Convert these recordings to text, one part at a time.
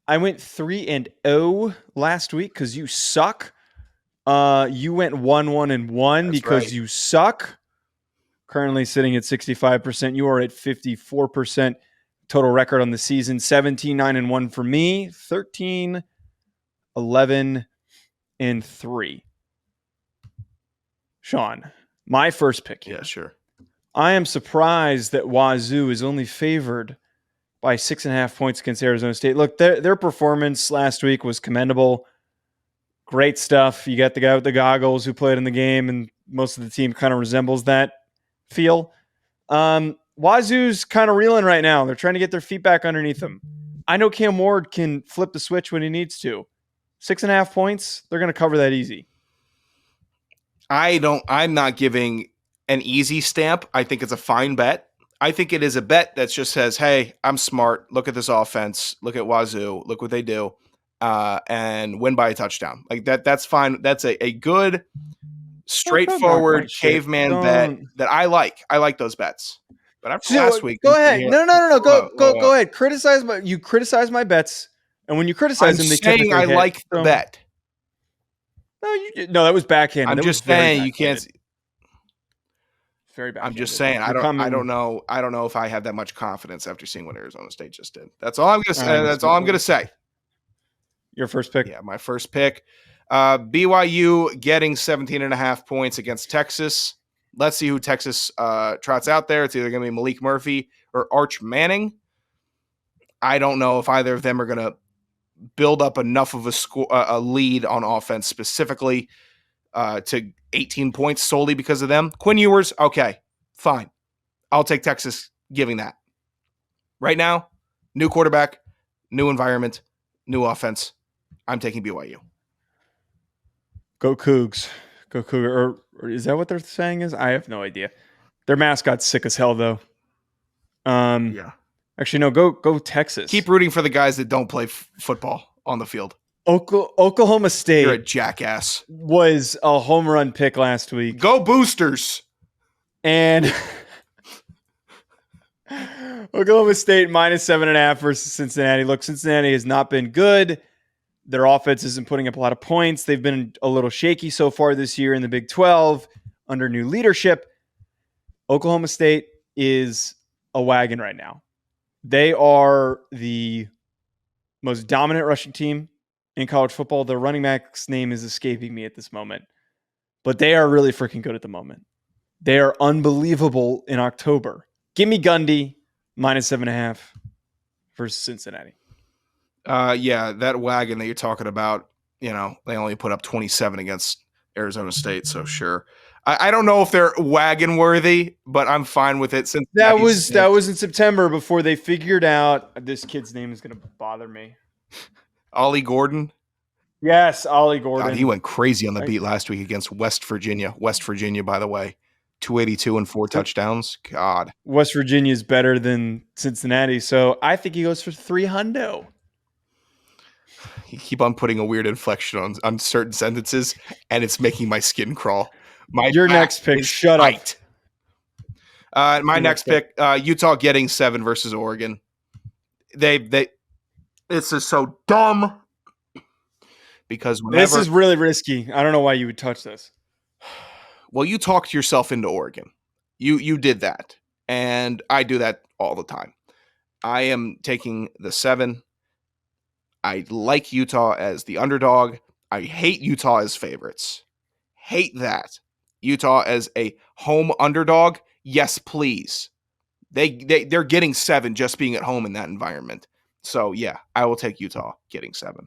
I went 3-0 last week because you suck. You went 1-1-1 because you suck. Currently sitting at 65%. You are at 54% total record on the season. 17-9-1 for me. 13-11-3. Sean, my first pick here. Yeah, sure. I am surprised that Wazoo is only favored by 6.5 points against Arizona State. Look, their performance last week was commendable. Great stuff. You got the guy with the goggles who played in the game, and most of the team kind of resembles that feel. Wazoo's kind of reeling right now. They're trying to get their feet back underneath them. I know Cam Ward can flip the switch when he needs to. 6.5 points, they're going to cover that easy. I'm not giving an easy stamp. I think it's a fine bet. I think it is a bet that just says, hey, I'm smart. Look at this offense. Look at Wazoo. Look what they do. And win by a touchdown. Like that's fine. That's a good, straightforward caveman bet that I like. I like those bets. But after last week, go ahead. No. Go ahead. Criticize my bets, and when you criticize them, they saying I like the bet. No, that was backhanded. I'm just saying you can't. Very bad. I'm just saying I don't know if I have that much confidence after seeing what Arizona State just did. That's all I'm gonna say. That's all I'm gonna say. Your first pick? Yeah, my first pick. BYU getting 17.5 points against Texas. Let's see who Texas trots out there. It's either going to be Malik Murphy or Arch Manning. I don't know if either of them are going to build up enough of a lead on offense specifically to 18 points solely because of them. Quinn Ewers, okay, fine. I'll take Texas giving that. Right now, new quarterback, new environment, new offense. I'm taking BYU. Go Cougs. Go Cougar. Or is that what they're saying is? I have no idea. Their mascot's sick as hell, though. Yeah. Actually, no, go Texas. Keep rooting for the guys that don't play football on the field. Oklahoma State. You're a jackass. Was a home run pick last week. Go Boosters. And Oklahoma State minus 7.5 versus Cincinnati. Look, Cincinnati has not been good. Their offense isn't putting up a lot of points. They've been a little shaky so far this year in the Big 12 under new leadership. Oklahoma State is a wagon right now. They are the most dominant rushing team in college football. Their running back's name is escaping me at this moment, but they are really freaking good at the moment. They are unbelievable in October. Give me Gundy minus 7.5 versus Cincinnati. Yeah, that wagon that you're talking about, they only put up 27 against Arizona State, so sure. I don't know if they're wagon worthy, but I'm fine with it. Since that was in September before they figured out this kid's name is going to bother me. Ollie Gordon. Yes, Ollie Gordon. God, he went crazy on the beat last week against West Virginia. West Virginia, by the way, 282 and 4 touchdowns. God, West Virginia is better than Cincinnati, so I think he goes for 300. You keep on putting a weird inflection on certain sentences, and it's making my skin crawl. Your next pick, shut up. My next pick, Utah getting 7 versus Oregon. It's just so dumb because this is really risky. I don't know why you would touch this. Well, you talked yourself into Oregon. You did that, and I do that all the time. I am taking the 7. I like Utah as the underdog. I hate Utah as favorites. Hate that. Utah as a home underdog. Yes, please. They're getting 7 just being at home in that environment. So, yeah, I will take Utah getting 7.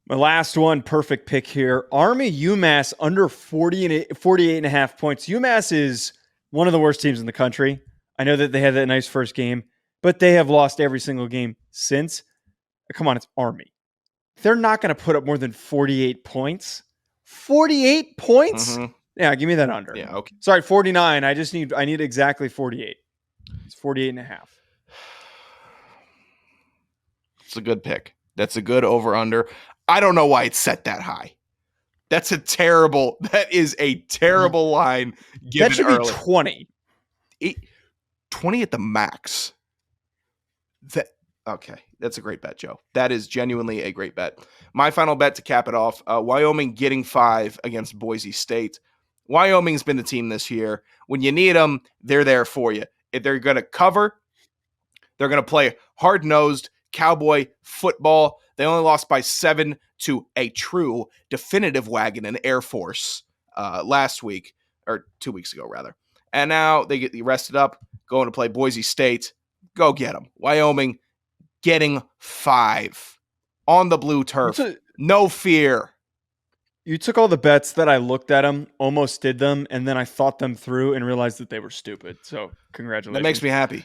My last one, perfect pick here. Army UMass under 48.5 points. UMass is one of the worst teams in the country. I know that they had that nice first game, but they have lost every single game since. Come on, it's Army. They're not going to put up more than 48 points. 48 points? Mm-hmm. Yeah, give me that under. Yeah, okay. Sorry, 49. I need exactly 48. It's 48.5. It's a good pick. That's a good over-under. I don't know why it's set that high. That is a terrible line. That should be 20. 20 at the max. Okay, that's a great bet, Joe. That is genuinely a great bet. My final bet to cap it off, Wyoming getting 5 against Boise State. Wyoming's been the team this year. When you need them, they're there for you. If they're going to cover, they're going to play hard-nosed cowboy football. They only lost by 7 to a true definitive wagon in Air Force last week, or 2 weeks ago, rather. And now they get rested up, going to play Boise State. Go get them. Wyoming getting 5 on the blue turf. No fear. You took all the bets that I looked at them, almost did them, and then I thought them through and realized that they were stupid. So congratulations. That makes me happy.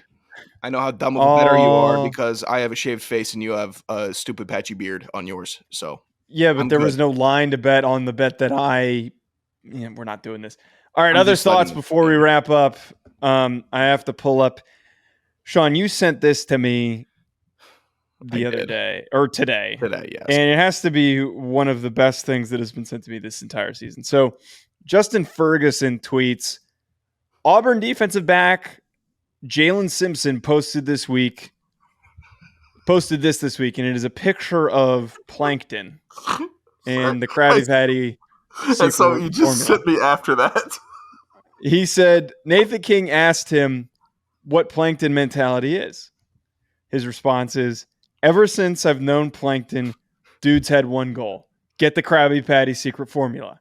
I know how dumb of a bettor you are because I have a shaved face and you have a stupid patchy beard on yours. So yeah, but there was no line to bet on the bet that we're not doing this. All right, other thoughts before we wrap up. I have to pull up. Sean, you sent this to me the other day or today. Today, yes. And it has to be one of the best things that has been sent to me this entire season. So Justin Ferguson tweets, Auburn defensive back Jalen Simpson posted this week, and it is a picture of Plankton and the Krabby Patty. And so you just sent me after that. He said, Nathan King asked him what Plankton mentality is. His response is, ever since I've known Plankton, dude's had one goal. Get the Krabby Patty secret formula.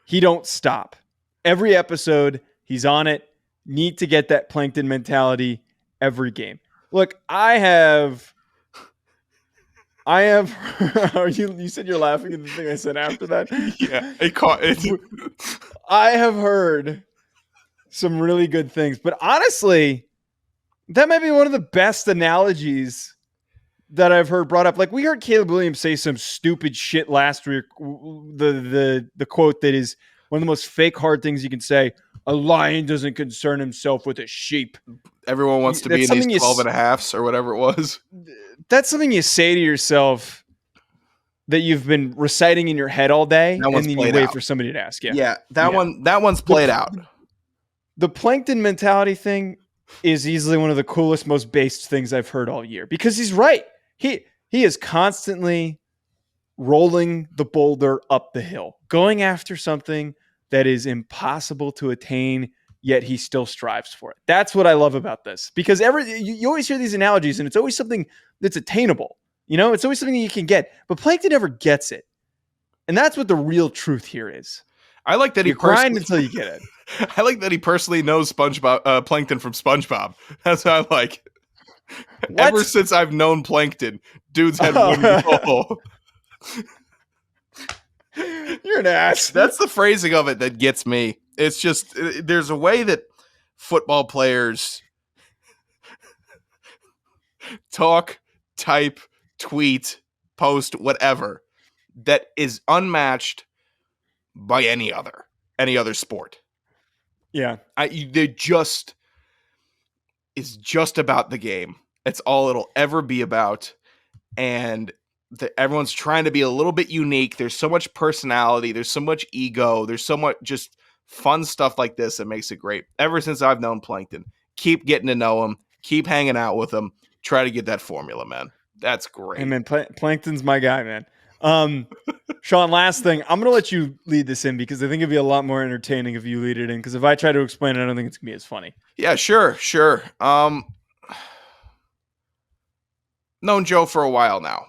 He don't stop. Every episode, he's on it. Need to get that Plankton mentality every game. Look, I have you said you're laughing at the thing I said after that? Yeah, I caught it. I have heard some really good things, but honestly, that might be one of the best analogies that I've heard brought up. Like, we heard Caleb Williams say some stupid shit last week. The quote that is one of the most fake hard things you can say. A lion doesn't concern himself with a sheep. Everyone wants to be in these 12 and a halves or whatever it was. That's something you say to yourself that you've been reciting in your head all day, and then you wait for somebody to ask. Yeah, that one's played out. The Plankton mentality thing is easily one of the coolest, most based things I've heard all year, because he's right. He is constantly rolling the boulder up the hill, going after something that is impossible to attain, yet he still strives for it. That's what I love about this, because you always hear these analogies, and it's always something that's attainable. It's always something you can get, but Plankton never gets it. And that's what the real truth here is. I like that you grind until you get it. I like that he personally knows SpongeBob, Plankton from SpongeBob. That's what I like. What? Ever since I've known Plankton, dude's had one goal. You're an ass. That's the phrasing of it that gets me. It's just, there's a way that football players talk, type, tweet, post, whatever, that is unmatched by any other sport. Yeah. It's just about the game. It's all it'll ever be about. And everyone's trying to be a little bit unique. There's so much personality. There's so much ego. There's so much just fun stuff like this that makes it great. Ever since I've known Plankton, keep getting to know him, keep hanging out with him, try to get that formula, man. That's great. Hey, man, Plankton's my guy, man. Sean, last thing, I'm going to let you lead this in, because I think it'd be a lot more entertaining if you lead it in, because if I try to explain it, I don't think it's going to be as funny. Yeah, sure. Known Joe for a while now.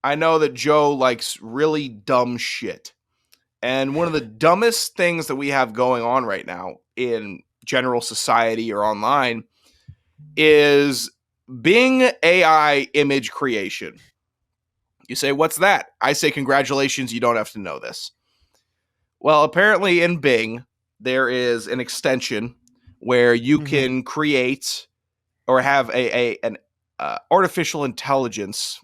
I know that Joe likes really dumb shit. And one of the dumbest things that we have going on right now in general society or online is Bing AI image creation. You say, what's that? I say, congratulations, you don't have to know this. Well, apparently in Bing, there is an extension where you can create or have an artificial intelligence.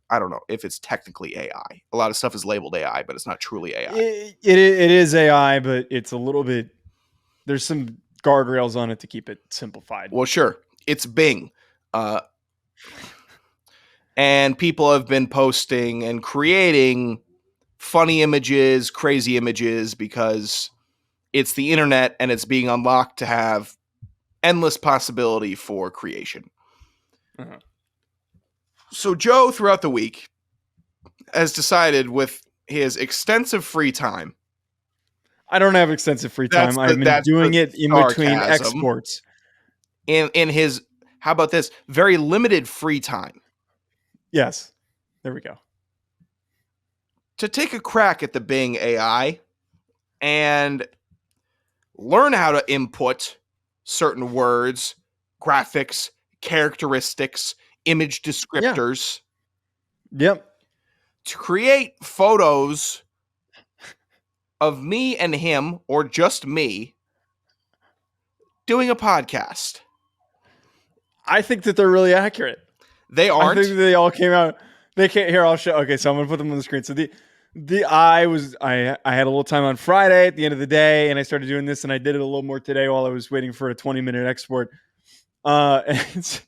I don't know if it's technically AI. A lot of stuff is labeled AI, but it's not truly AI. It is AI, but it's a little bit, there's some guardrails on it to keep it simplified. Well, sure. It's Bing. And people have been posting and creating funny images, crazy images, because it's the internet and it's being unlocked to have endless possibility for creation. So Joe, throughout the week, has decided with his extensive free time. I don't have extensive free time. I've been doing it in between sarcasm. exports. In his, how about this, very limited free time. Yes. There we go. To take a crack at the Bing AI and learn how to input certain words, graphics, characteristics, image descriptors. Yep. To create photos of me and him, or just me, doing a podcast. I think that they're really accurate. They aren't. I think they all came out. They can't. Here, I'll show. Okay, so I'm gonna put them on the screen. So I had a little time on Friday at the end of the day, and I started doing this, and I did it a little more today while I was waiting for a 20-minute export. And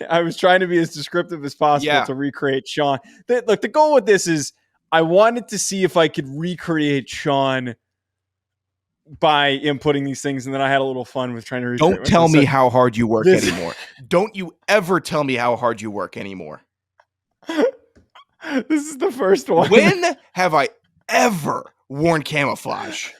I was trying to be as descriptive as possible to recreate Sean. Look, the goal with this is I wanted to see if I could recreate Sean by inputting these things, and then I had a little fun with trying to recreate. Don't tell me how hard you work anymore. Don't you ever tell me how hard you work anymore. This is the first one. When have I ever worn camouflage?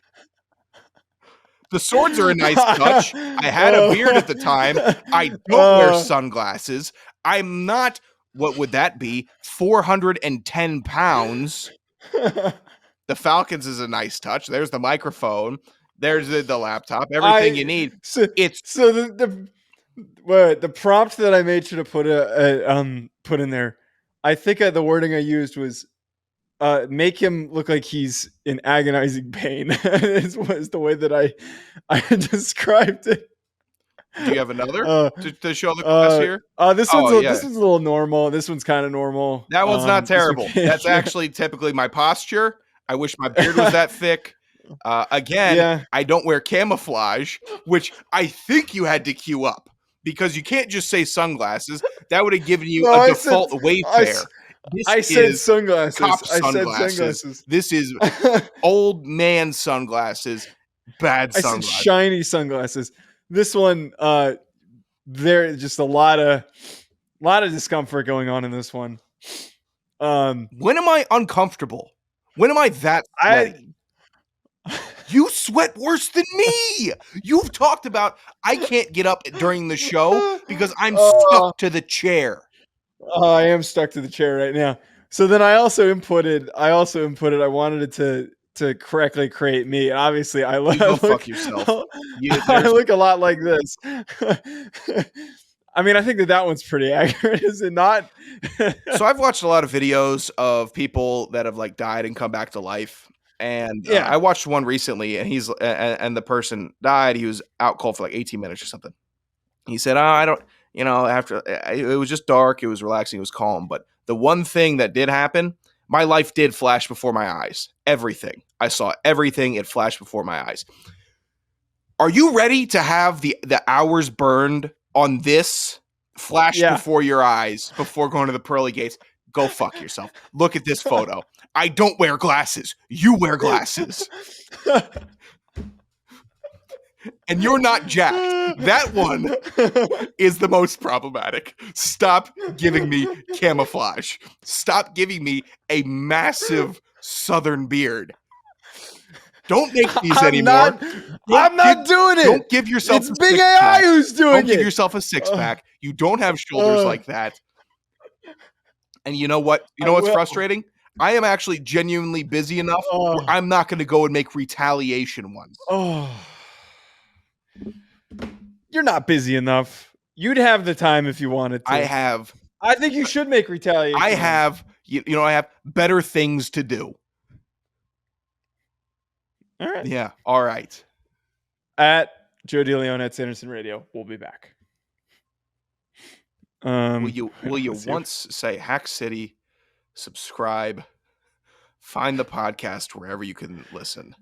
The swords are a nice touch. I had a beard at the time. I don't wear sunglasses. I'm not, what would that be, 410 pounds. The Falcons is a nice touch. There's the microphone. There's the laptop. Everything you need. So the prompt that I made sure to put in there, I think the wording I used was make him look like he's in agonizing pain. was the way that I described it. Do you have another to show the class here? This one's a little normal. This one's kind of normal. That one's not terrible. That's actually typically my posture. I wish my beard was that thick. Again, I don't wear camouflage, which I think you had to queue up because you can't just say sunglasses. That would have given you a default Wayfair. I said sunglasses. I said sunglasses. This is old man sunglasses. Bad sunglasses. I said shiny sunglasses. This one, there's just a lot of discomfort going on in this one. When am I uncomfortable? When am I that sweaty? You sweat worse than me. You've talked about I can't get up during the show because I'm stuck to the chair. I am stuck to the chair right now. So then I also inputted. I wanted it to correctly create me. And obviously, I look. Fuck yourself. I look a lot like this. I mean, I think that one's pretty accurate, is it not? So I've watched a lot of videos of people that have like died and come back to life. And I watched one recently, and and the person died. He was out cold for like 18 minutes or something. He said, I don't, after it was just dark, it was relaxing, it was calm. But the one thing that did happen, my life did flash before my eyes. Everything. I saw everything. It flashed before my eyes. Are you ready to have the hours burned on this flash before your eyes before going to the pearly gates? Go fuck yourself. Look at this photo. I don't wear glasses. You wear glasses. And you're not jacked. That one is the most problematic. Stop giving me camouflage. Stop giving me a massive southern beard. Don't make these anymore. I'm not doing it. Don't give yourself It's Big AI who's doing it. Don't give yourself a six-pack. You don't have shoulders like that. And you know what? You know what's frustrating? I am actually genuinely busy enough where I'm not going to go and make retaliation ones. You're not busy enough. You'd have the time if you wanted to. I think you should make retaliation. I have better things to do. All right. Yeah. All right. At Joe DeLeone at Anderson Radio. We'll be back. Will you once say Hack City, subscribe, find the podcast wherever you can listen.